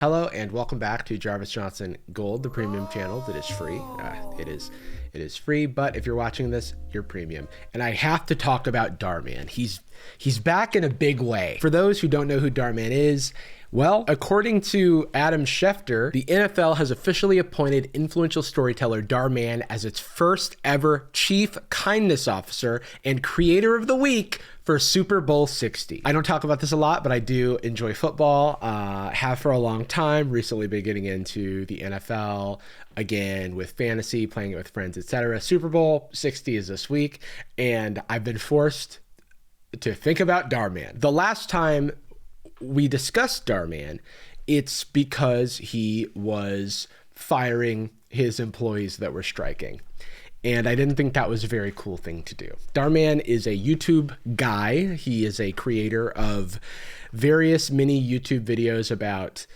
Hello and welcome back to Jarvis Johnson Gold, the premium channel that is free. It is free, but if you're watching this, you're premium. And I have to talk about Dhar Mann. He's back in a big way. For those who don't know who Dhar Mann is, well, according to Adam Schefter, the NFL has officially appointed influential storyteller Dhar Mann as its first ever Chief Kindness Officer and Creator of the Week for Super Bowl 60. I don't talk about this a lot, but I do enjoy football, have for a long time, recently been getting into the NFL, again with fantasy, playing it with friends, etc. Super Bowl 60 is this week, and I've been forced to think about Dhar Mann. The last time we discussed Dhar Mann, it's because he was firing his employees that were striking. And I didn't think that was a very cool thing to do. Dhar Mann is a YouTube guy. He is a creator of various mini YouTube videos about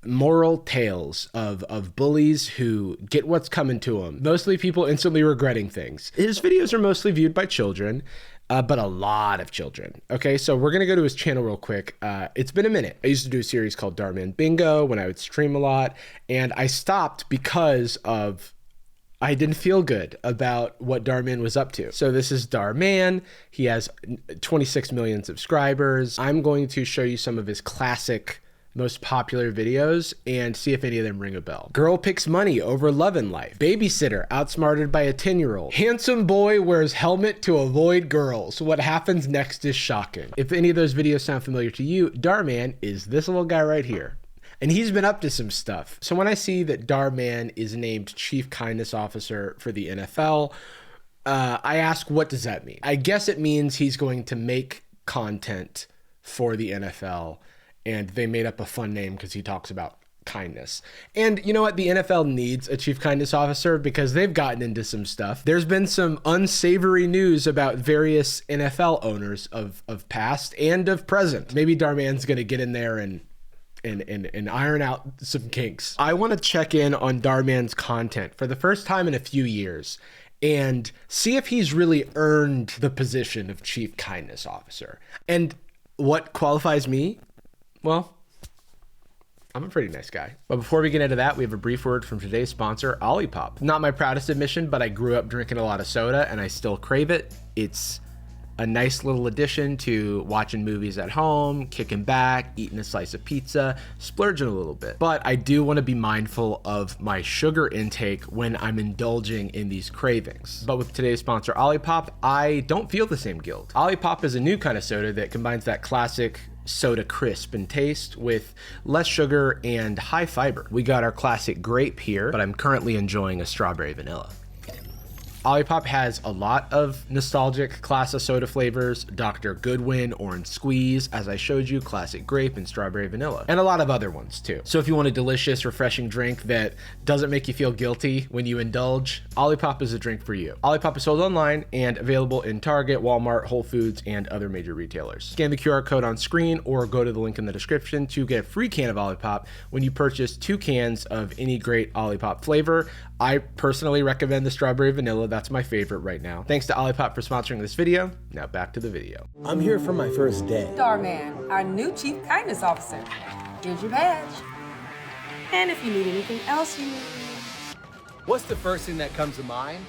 moral tales of bullies who get what's coming to them. Mostly people instantly regretting things. His videos are mostly viewed by children, but a lot of children. Okay, so we're gonna go to his channel real quick. It's been a minute. I used to do a series called Dhar Mann Bingo when I would stream a lot, and I stopped because I didn't feel good about what Dhar Mann was up to. So this is Dhar Mann. He has 26 million subscribers. I'm going to show you some of his classic, most popular videos and see if any of them ring a bell. Girl picks money over love and life. Babysitter outsmarted by a 10-year-old. Handsome boy wears helmet to avoid girls. What happens next is shocking. If any of those videos sound familiar to you, Dhar Mann is this little guy right here. And he's been up to some stuff. So when I see that Dhar Mann is named Chief Kindness Officer for the NFL, I ask, what does that mean? I guess it means he's going to make content for the NFL, and they made up a fun name because he talks about kindness. And you know what? The NFL needs a Chief Kindness Officer because they've gotten into some stuff. There's been some unsavory news about various NFL owners of past and of present. Maybe Dhar Mann's going to get in there and iron out some kinks. I want to check in on Dhar Mann's content for the first time in a few years and see if he's really earned the position of Chief Kindness Officer. And what qualifies me? Well, I'm a pretty nice guy. But before we get into that, we have a brief word from today's sponsor, Olipop. Not my proudest admission, but I grew up drinking a lot of soda and I still crave it. It's a nice little addition to watching movies at home, kicking back, eating a slice of pizza, splurging a little bit. But I do want to be mindful of my sugar intake when I'm indulging in these cravings. But with today's sponsor, Olipop, I don't feel the same guilt. Olipop is a new kind of soda that combines that classic soda crisp and taste with less sugar and high fiber. We got our classic grape here, but I'm currently enjoying a strawberry vanilla. Olipop has a lot of nostalgic class of soda flavors, Dr. Goodwin, Orange Squeeze, as I showed you, classic grape and strawberry vanilla, and a lot of other ones too. So if you want a delicious, refreshing drink that doesn't make you feel guilty when you indulge, Olipop is a drink for you. Olipop is sold online and available in Target, Walmart, Whole Foods, and other major retailers. Scan the QR code on screen or go to the link in the description to get a free can of Olipop when you purchase 2 cans of any great Olipop flavor. I personally recommend the strawberry vanilla. That's my favorite right now. Thanks to Olipop for sponsoring this video. Now back to the video. I'm here for my first day. Dhar Mann, our new Chief Kindness Officer. Here's your badge. And if you need anything else, you need... What's the first thing that comes to mind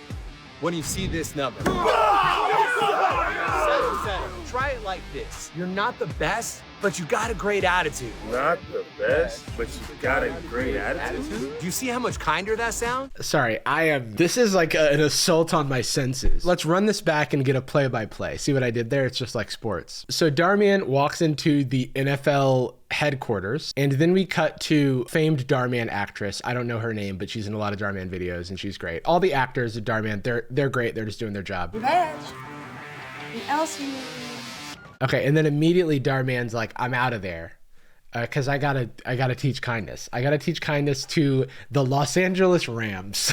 when you see this number? Try it like this. You're not the best, but you got a great attitude. Not the best, but you got a great attitude. Do you see how much kinder that sounds? Sorry, this is like an assault on my senses. Let's run this back and get a play-by-play. See what I did there? It's just like sports. So Dhar Mann walks into the NFL headquarters, and then we cut to famed Dhar Mann actress. I don't know her name, but she's in a lot of Dhar Mann videos, and she's great. All the actors of Dhar Mann, they're great. They're just doing their job. Your badge. Anything else you need? Okay, and then immediately Dhar Mann's like, I'm out of there. Because I gotta teach kindness. I gotta teach kindness to the Los Angeles Rams.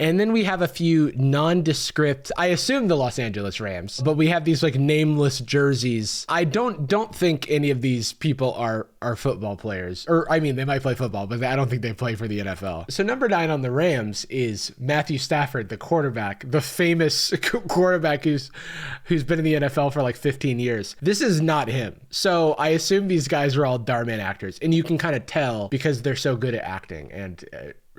And then we have a few nondescript, I assume the Los Angeles Rams, but we have these like nameless jerseys. I don't think any of these people are football players. Or I mean, they might play football, but I don't think they play for the NFL. So number 9 on the Rams is Matthew Stafford, the quarterback, the famous quarterback who's been in the NFL for like 15 years. This is not him. So I assume these guys are all Dhar Mann stuntman actors, and you can kind of tell because they're so good at acting, and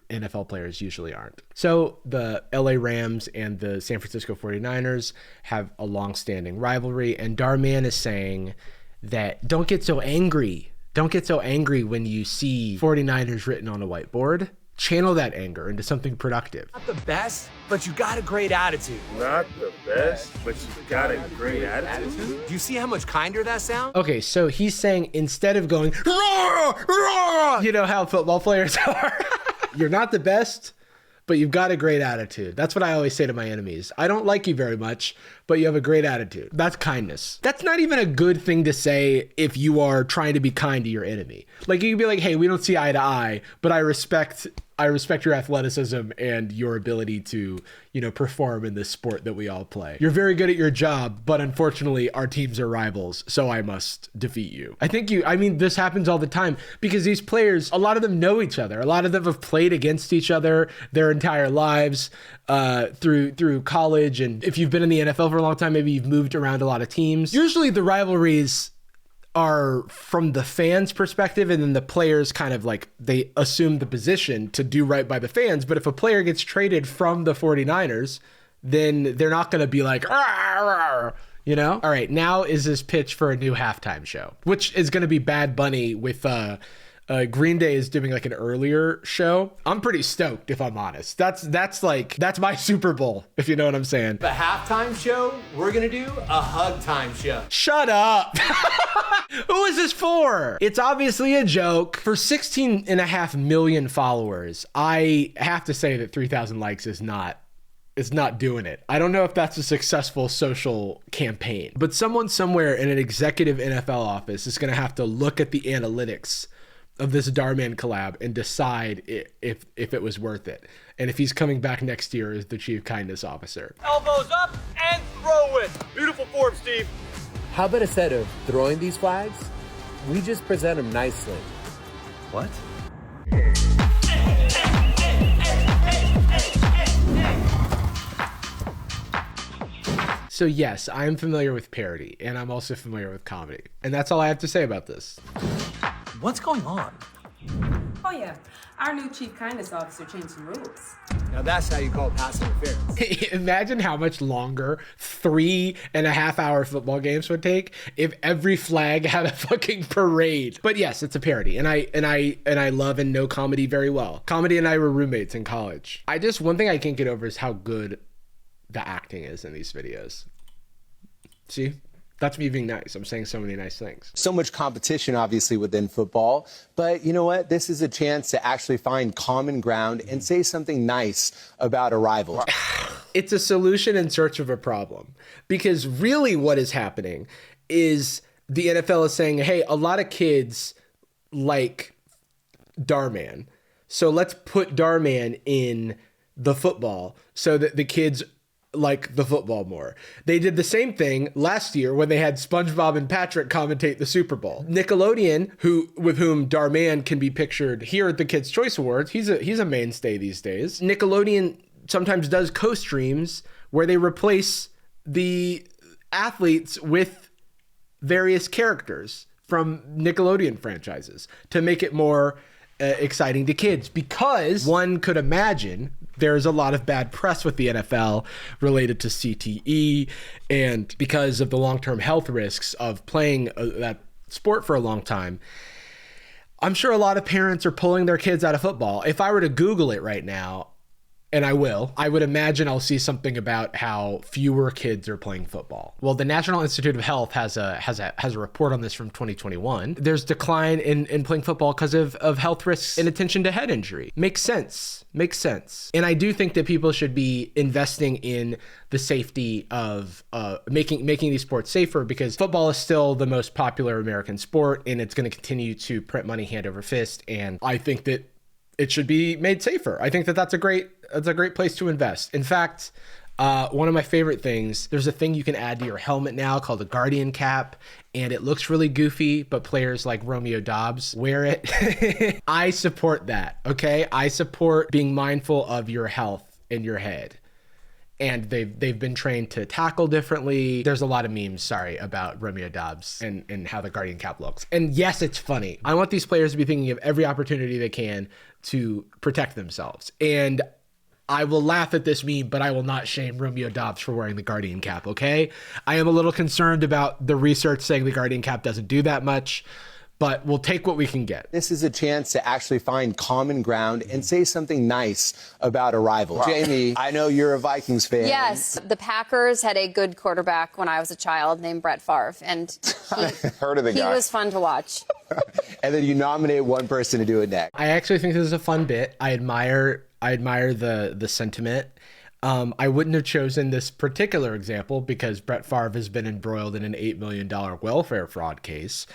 NFL players usually aren't. So the LA Rams and the San Francisco 49ers have a long-standing rivalry, and Dhar Mann is saying that don't get so angry. Don't get so angry when you see 49ers written on a whiteboard. Channel that anger into something productive. Not the best, but you got a great attitude. Not the best, but you got a great attitude. Do you see how much kinder that sounds? Okay, so he's saying instead of going, roar, roar, you know how football players are. You're not the best, but you've got a great attitude. That's what I always say to my enemies. I don't like you very much, but you have a great attitude. That's kindness. That's not even a good thing to say if you are trying to be kind to your enemy. Like, you can be like, hey, we don't see eye to eye, but I respect your athleticism and your ability to, you know, perform in this sport that we all play. You're very good at your job, but unfortunately our teams are rivals, so I must defeat you. I mean, this happens all the time because these players, a lot of them know each other. A lot of them have played against each other their entire lives through college. And if you've been in the NFL for a long time, maybe you've moved around a lot of teams. Usually the rivalries are from the fans' perspective, and then the players kind of like, they assume the position to do right by the fans. But if a player gets traded from the 49ers, then they're not going to be like, "Rawr, rawr," you know? All right, now is this pitch for a new halftime show, which is going to be Bad Bunny with Green Day is doing like an earlier show. I'm pretty stoked, if I'm honest. That's my Super Bowl, if you know what I'm saying. The halftime show, we're gonna do a hug time show. Shut up. Who is this for? It's obviously a joke. For 16.5 million followers, I have to say that 3,000 likes is not doing it. I don't know if that's a successful social campaign, but someone somewhere in an executive NFL office is gonna have to look at the analytics of this Dhar Mann collab and decide if it was worth it, and if he's coming back next year as the chief kindness officer. Elbows up and throw it. Beautiful form, Steve. How about instead of throwing these flags, we just present them nicely? What? So yes, I'm familiar with parody, and I'm also familiar with comedy, and that's all I have to say about this. What's going on? Oh yeah, our new chief kindness officer changed some rules. Now that's how you call passive interference. Imagine how much longer 3.5-hour football games would take if every flag had a fucking parade. But yes, it's a parody, and I love and know comedy very well. Comedy and I were roommates in college. One thing I can't get over is how good the acting is in these videos. See? That's me being nice. I'm saying so many nice things. So much competition, obviously, within football. But you know what? This is a chance to actually find common ground and say something nice about a rival. It's a solution in search of a problem. Because really what is happening is the NFL is saying, hey, a lot of kids like Dhar Mann, so let's put Dhar Mann in the football so that the kids like the football more. They did the same thing last year when they had SpongeBob and Patrick commentate the Super Bowl. Nickelodeon, with whom Dhar Mann can be pictured here at the Kids' Choice Awards, he's a mainstay these days. Nickelodeon sometimes does co-streams where they replace the athletes with various characters from Nickelodeon franchises to make it more exciting to kids, because one could imagine there's a lot of bad press with the NFL related to CTE, and because of the long-term health risks of playing that sport for a long time, I'm sure a lot of parents are pulling their kids out of football. If I were to Google it right now, and I would imagine I'll see something about how fewer kids are playing football. Well, the National Institute of Health has a report on this from 2021. There's decline in playing football because of health risks in attention to head injury. Makes sense. And I do think that people should be investing in the safety of making these sports safer, because football is still the most popular American sport, and it's going to continue to print money hand over fist. And I think that it should be made safer. I think that that's a great place to invest. In fact, one of my favorite things, there's a thing you can add to your helmet now called a Guardian cap, and it looks really goofy, but players like Romeo Dobbs wear it. I support that, okay? I support being mindful of your health and your head. and they've been trained to tackle differently. There's a lot of memes, sorry, about Romeo Doubs and how the Guardian cap looks. And yes, it's funny. I want these players to be thinking of every opportunity they can to protect themselves. And I will laugh at this meme, but I will not shame Romeo Doubs for wearing the Guardian cap, okay? I am a little concerned about the research saying the Guardian cap doesn't do that much, but we'll take what we can get. This is a chance to actually find common ground and say something nice about a rival. Wow. Jamie, I know you're a Vikings fan. Yes, the Packers had a good quarterback when I was a child named Brett Favre, and heard of the guy. He was fun to watch. And then you nominate one person to do it next. I actually think this is a fun bit. I admire the sentiment. I wouldn't have chosen this particular example because Brett Favre has been embroiled in an $8 million welfare fraud case,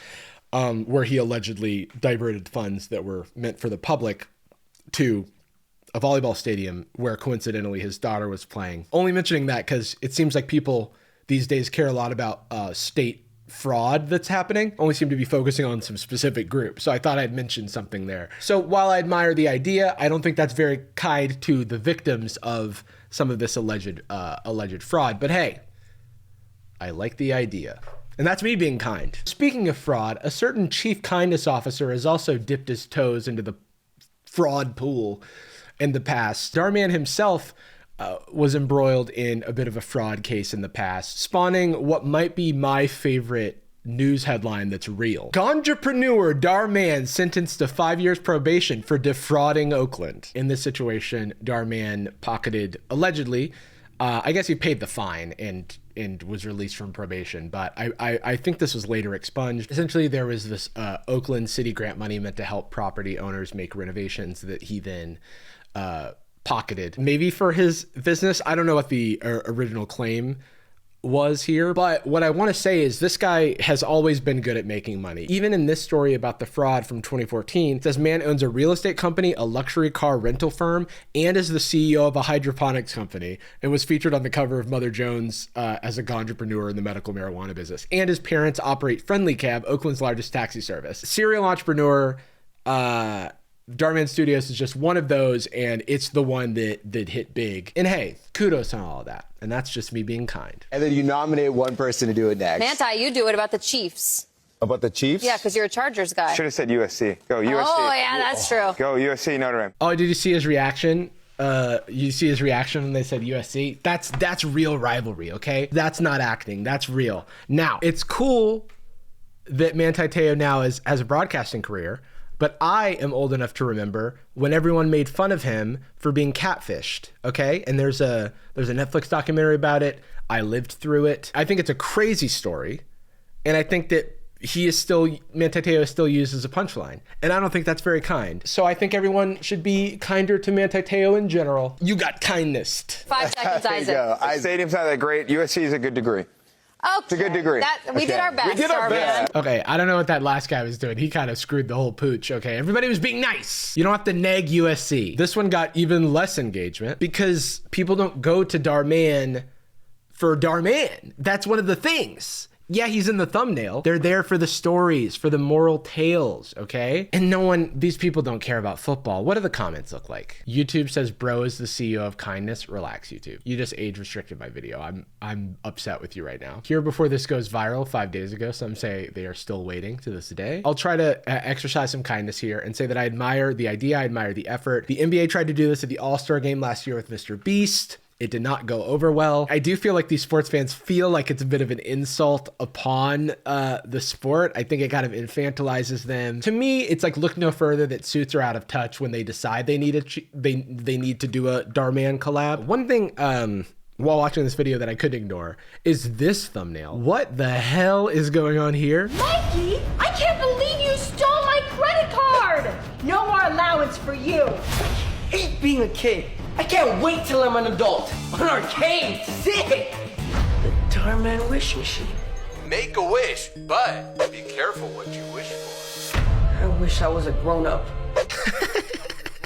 where he allegedly diverted funds that were meant for the public to a volleyball stadium where coincidentally his daughter was playing. Only mentioning that because it seems like people these days care a lot about state fraud that's happening, only seem to be focusing on some specific group. So I thought I'd mention something there. So while I admire the idea, I don't think that's very kind to the victims of some of this alleged fraud. But hey, I like the idea. And that's me being kind. Speaking of fraud, a certain chief kindness officer has also dipped his toes into the fraud pool in the past. Dhar Mann himself was embroiled in a bit of a fraud case in the past, spawning what might be my favorite news headline that's real. Ganjapreneur Dhar Mann sentenced to 5 years probation for defrauding Oakland. In this situation, Dhar Mann pocketed, allegedly, I guess he paid the fine and was released from probation, but I think this was later expunged. Essentially, there was this Oakland City grant money meant to help property owners make renovations that he then pocketed. Maybe for his business. I don't know what the original claim was here, but what I want to say is this guy has always been good at making money. Even in this story about the fraud from 2014, it says Mann owns a real estate company, a luxury car rental firm, and is the CEO of a hydroponics company, and was featured on the cover of Mother Jones as a ganjapreneur in the medical marijuana business. And his parents operate Friendly Cab, Oakland's largest taxi service. Serial entrepreneur, Dhar Mann Studios is just one of those, and it's the one that hit big. And hey, kudos on all of that. And that's just me being kind. And then you nominate one person to do it next. Manti, you do it about the Chiefs. About the Chiefs? Yeah, because you're a Chargers guy. Should have said USC. Go USC. Oh, yeah, that's true. Go USC, Notre Dame. Oh, did you see his reaction? You see his reaction when they said USC? That's real rivalry, okay? That's not acting. That's real. Now, it's cool that Manti Te'o now has a broadcasting career, but I am old enough to remember when everyone made fun of him for being catfished, okay? And there's a Netflix documentary about it. I lived through it. I think it's a crazy story, and I think that Manti Te'o is still used as a punchline, and I don't think that's very kind. So I think everyone should be kinder to Manti Te'o in general. You got kindness. 5 seconds, Isaac. Stadium's not that great. USC is a good degree. Okay. It's a good degree. We did our best. We did our best. Okay, I don't know what that last guy was doing. He kind of screwed the whole pooch, okay? Everybody was being nice. You don't have to nag USC. This one got even less engagement because people don't go to Dhar Mann for Dhar Mann. That's one of the things. Yeah, he's in the thumbnail. They're there for the stories, for the moral tales, okay? And these people don't care about football. What do the comments look like? YouTube says, bro is the CEO of kindness. Relax, YouTube. You just age restricted my video. I'm upset with you right now. Here before this goes viral 5 days ago, some say they are still waiting to this day. I'll try to exercise some kindness here and say that I admire the idea, I admire the effort. The NBA tried to do this at the All-Star game last year with Mr. Beast. It did not go over well. I do feel like these sports fans feel like it's a bit of an insult upon the sport. I think it kind of infantilizes them. To me, it's like look no further that suits are out of touch when they decide they need to do a Dhar Mann collab. One thing while watching this video that I couldn't ignore is this thumbnail. What the hell is going on here? Mikey, I can't believe you stole my credit card! No more allowance for you. I hate being a kid. I can't wait till I'm an adult. An arcade, sick! The Dhar Mann wish machine. Make a wish, but be careful what you wish for. I wish I was a grown-up.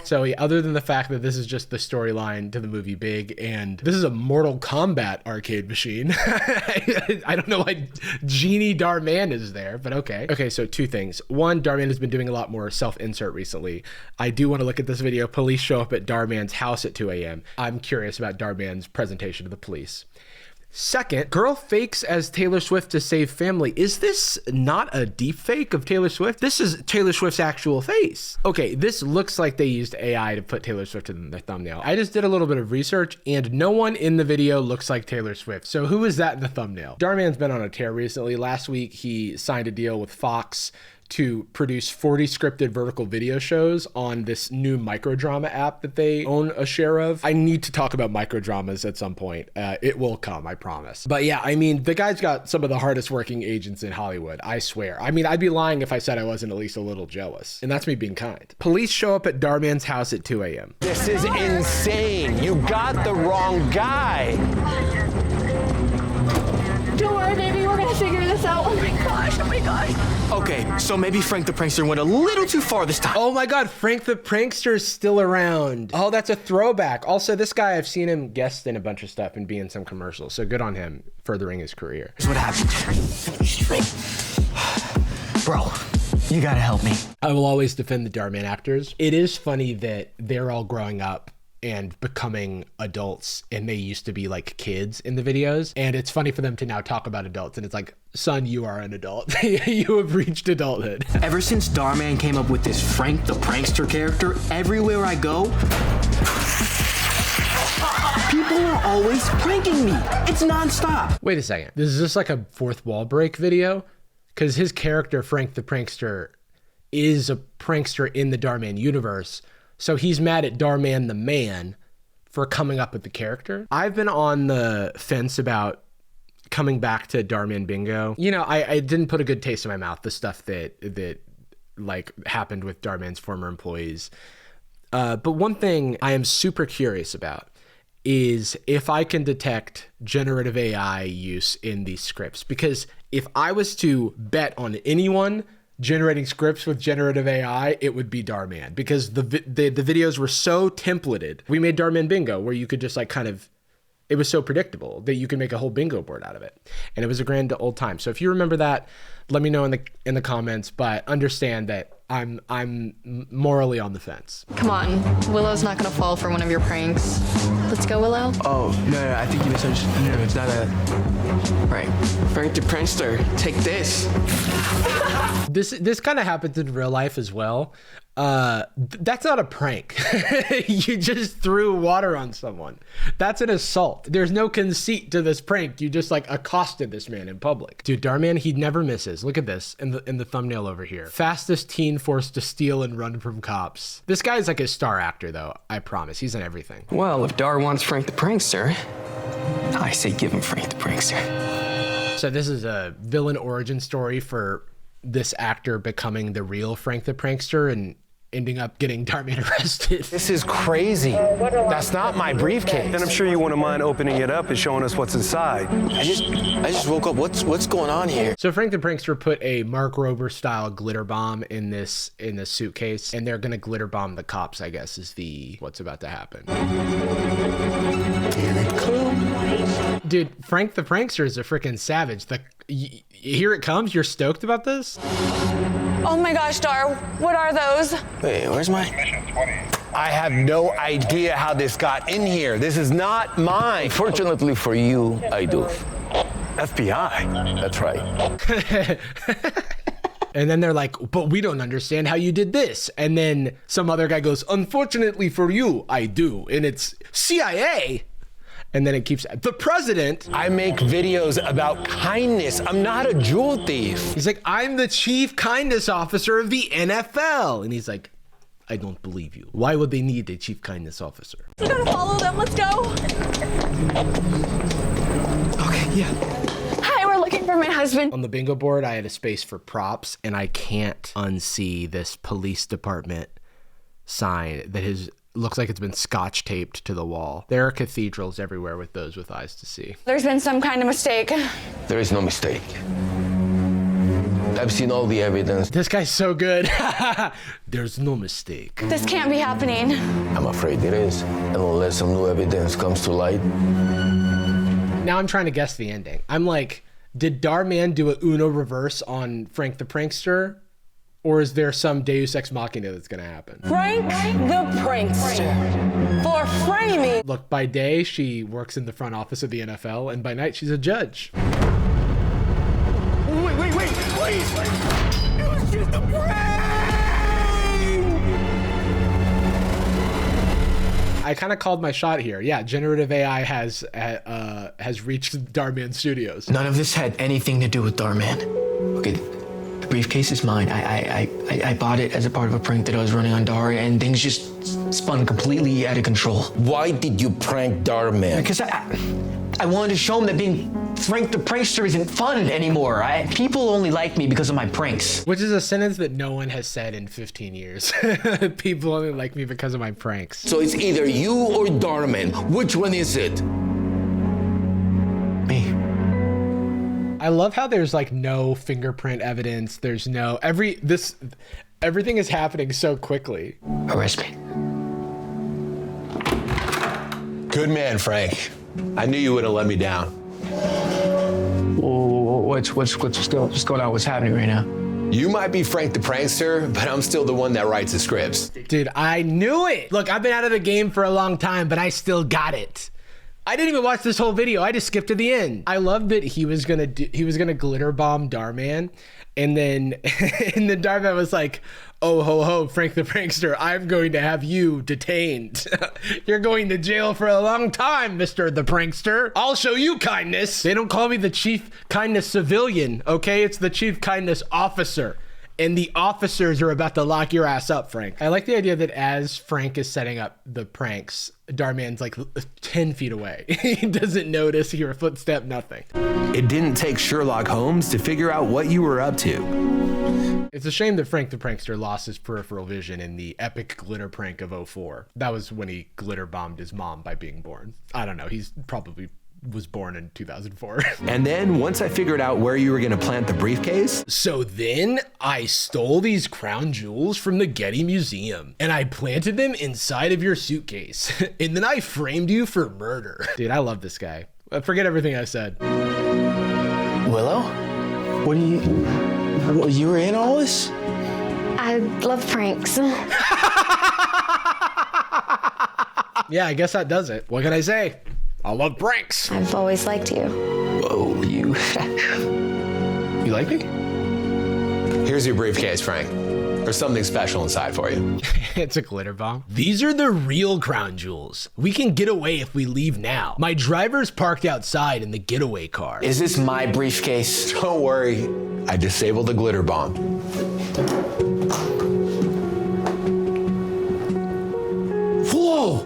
So other than the fact that this is just the storyline to the movie Big, and this is a Mortal Kombat arcade machine. I don't know why Genie Dhar Mann is there, but okay. Okay, so two things. One, Dhar Mann has been doing a lot more self-insert recently. I do want to look at this video. Police show up at Dhar Mann's house at 2 a.m. I'm curious about Dhar Mann's presentation to the police. Second, girl fakes as Taylor Swift to save family. Is this not a deep fake of Taylor Swift? This is Taylor Swift's actual face. Okay, this looks like they used AI to put Taylor Swift in the thumbnail. I just did a little bit of research and no one in the video looks like Taylor Swift. So who is that in the thumbnail? Dhar Mann's been on a tear recently. Last week, he signed a deal with Fox to produce 40 scripted vertical video shows on this new microdrama app that they own a share of. I need to talk about microdramas at some point. It will come, I promise. But yeah, I mean, the guy's got some of the hardest working agents in Hollywood, I swear. I mean, I'd be lying if I said I wasn't at least a little jealous. And that's me being kind. Police show up at Dhar Mann's house at 2 a.m. This is insane. You got the wrong guy. Don't worry, baby. We're gonna figure this out. Oh my gosh. Oh my gosh. Okay, so maybe Frank the Prankster went a little too far this time. Oh my God, Frank the Prankster is still around. Oh, that's a throwback. Also, this guy, I've seen him guest in a bunch of stuff and be in some commercials. So good on him furthering his career. Here's what happened. Bro, you gotta help me. I will always defend the Dhar Mann actors. It is funny that they're all growing up and becoming adults and they used to be like kids in the videos, and it's funny for them to now talk about adults and it's like, son, you are an adult. You have reached adulthood. Ever since Dhar Mann came up with this Frank the Prankster character, everywhere I go, people are always pranking me. It's nonstop. Wait a second, is this like a fourth wall break video? Because his character Frank the Prankster is a prankster in the Dhar Mann universe. So he's mad at Dhar Mann the man for coming up with the character. I've been on the fence about coming back to Dhar Mann Bingo. You know, I didn't put a good taste in my mouth, the stuff that like happened with Dhar Mann's former employees. But one thing I am super curious about is if I can detect generative AI use in these scripts. Because if I was to bet on anyone generating scripts with generative AI, it would be Dhar Mann, because the videos were so templated. We made Dhar Mann Bingo where you could just like kind of, it was so predictable that you could make a whole bingo board out of it. And it was a grand old time. So if you remember that, let me know in the comments, but understand that I'm morally on the fence. Come on, Willow's not gonna fall for one of your pranks. Let's go, Willow. Oh, no, I think you misunderstood. No, it's not a prank. Frank the Prankster, take this. This kind of happens in real life as well. That's not a prank. You just threw water on someone. That's an assault. There's no conceit to this prank. You just like accosted this man in public. Dude, Dhar Mann, he never misses. Look at this in the thumbnail over here. Fastest teen forced to steal and run from cops. This guy's like a star actor though. I promise. He's in everything. Well, if Dhar wants Frank the Prankster, I say give him Frank the Prankster. So this is a villain origin story for this actor becoming the real Frank the Prankster and ending up getting Dhar Mann arrested. This is crazy. That's not my briefcase. Then I'm sure you wouldn't mind opening it up and showing us what's inside. I just woke up. What's going on here? So Frank the Prankster put a Mark Rober style glitter bomb in this suitcase, and they're gonna glitter bomb the cops, I guess, is what's about to happen. Dude, Frank the Prankster is a freaking savage. Here it comes. You're stoked about this? Oh my gosh, Dhar, what are those? Wait, where's my... I have no idea how this got in here. This is not mine. Fortunately for you, I do. FBI. That's right. And then they're like, but we don't understand how you did this. And then some other guy goes, unfortunately for you, I do. And it's CIA. And then it keeps, the president. I make videos about kindness. I'm not a jewel thief. He's like, I'm the chief kindness officer of the NFL. And he's like, I don't believe you. Why would they need a chief kindness officer? We gotta follow them, let's go. Okay, yeah. Hi, we're looking for my husband. On the bingo board, I had a space for props, and I can't unsee this police department sign that looks like it's been scotch taped to the wall. There are cathedrals everywhere with those with eyes to see. There's been some kind of mistake. There is no mistake. I've seen all the evidence. This guy's so good. There's no mistake. This can't be happening. I'm afraid it is, unless some new evidence comes to light. Now I'm trying to guess the ending. I'm like, did Dhar Mann do a Uno reverse on Frank the Prankster? Or is there some Deus Ex Machina that's gonna happen? Frank the prankster. For framing. Look, by day, she works in the front office of the NFL, and by night, she's a judge. Wait, please! It was just a prank! I kind of called my shot here. Yeah, generative AI has reached Dhar Mann Studios. None of this had anything to do with Dhar Mann. Okay, the briefcase is mine. I bought it as a part of a prank that I was running on Dhar, and things just spun completely out of control. Why did you prank Dhar Mann? Because I wanted to show him that being Frank the Prankster isn't fun anymore. People only like me because of my pranks. Which is a sentence that no one has said in 15 years. People only like me because of my pranks. So it's either you or Dhar Mann. Which one is it? Me. I love how there's like no fingerprint evidence. There's no everything is happening so quickly. Arrest me. Good man, Frank. I knew you wouldn't let me down. What's going on? What's happening right now? You might be Frank the Prankster, but I'm still the one that writes the scripts. Dude, I knew it. Look, I've been out of the game for a long time, but I still got it. I didn't even watch this whole video. I just skipped to the end. I love that he was gonna glitter bomb Dhar Mann, and then Dhar Mann was like, "Oh ho ho, Frank the Prankster, I'm going to have you detained. You're going to jail for a long time, Mr. the Prankster. I'll show you kindness." They don't call me the chief kindness civilian, okay? It's the chief kindness officer. And the officers are about to lock your ass up, Frank. I like the idea that as Frank is setting up the pranks, Dhar Mann's like 10 feet away. He doesn't notice, hear a footstep, nothing. It didn't take Sherlock Holmes to figure out what you were up to. It's a shame that Frank the Prankster lost his peripheral vision in the epic glitter prank of 2004. That was when he glitter bombed his mom by being born. I don't know, he's probably was born in 2004. And then once I figured out where you were gonna plant the briefcase. So then I stole these crown jewels from the Getty Museum and I planted them inside of your suitcase. And then I framed you for murder. Dude, I love this guy. Forget everything I said. Willow? You were in all this? I love pranks. Yeah, I guess that does it. What can I say? I love pranks. I've always liked you. Whoa, you like me? Here's your briefcase, Frank. There's something special inside for you. It's a glitter bomb. These are the real crown jewels. We can get away if we leave now. My driver's parked outside in the getaway car. Is this my briefcase? Don't worry, I disabled the glitter bomb. Whoa!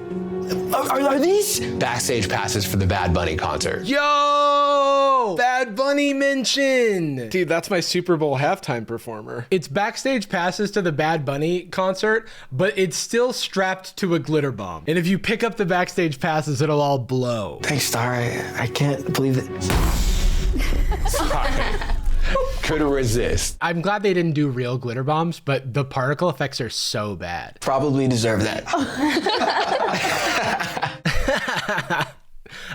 Are these? Backstage passes for the Bad Bunny concert. Yo! Bad Bunny mention! Dude, that's my Super Bowl halftime performer. It's backstage passes to the Bad Bunny concert, but it's still strapped to a glitter bomb. And if you pick up the backstage passes, it'll all blow. Thanks, Dhar. I can't believe it. Sorry. Couldn't resist. I'm glad they didn't do real glitter bombs, but the particle effects are so bad. Probably deserve that.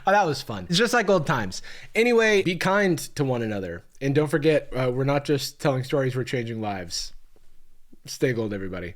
Oh, that was fun. It's just like old times. Anyway, be kind to one another. And don't forget, we're not just telling stories, we're changing lives. Stay gold, everybody.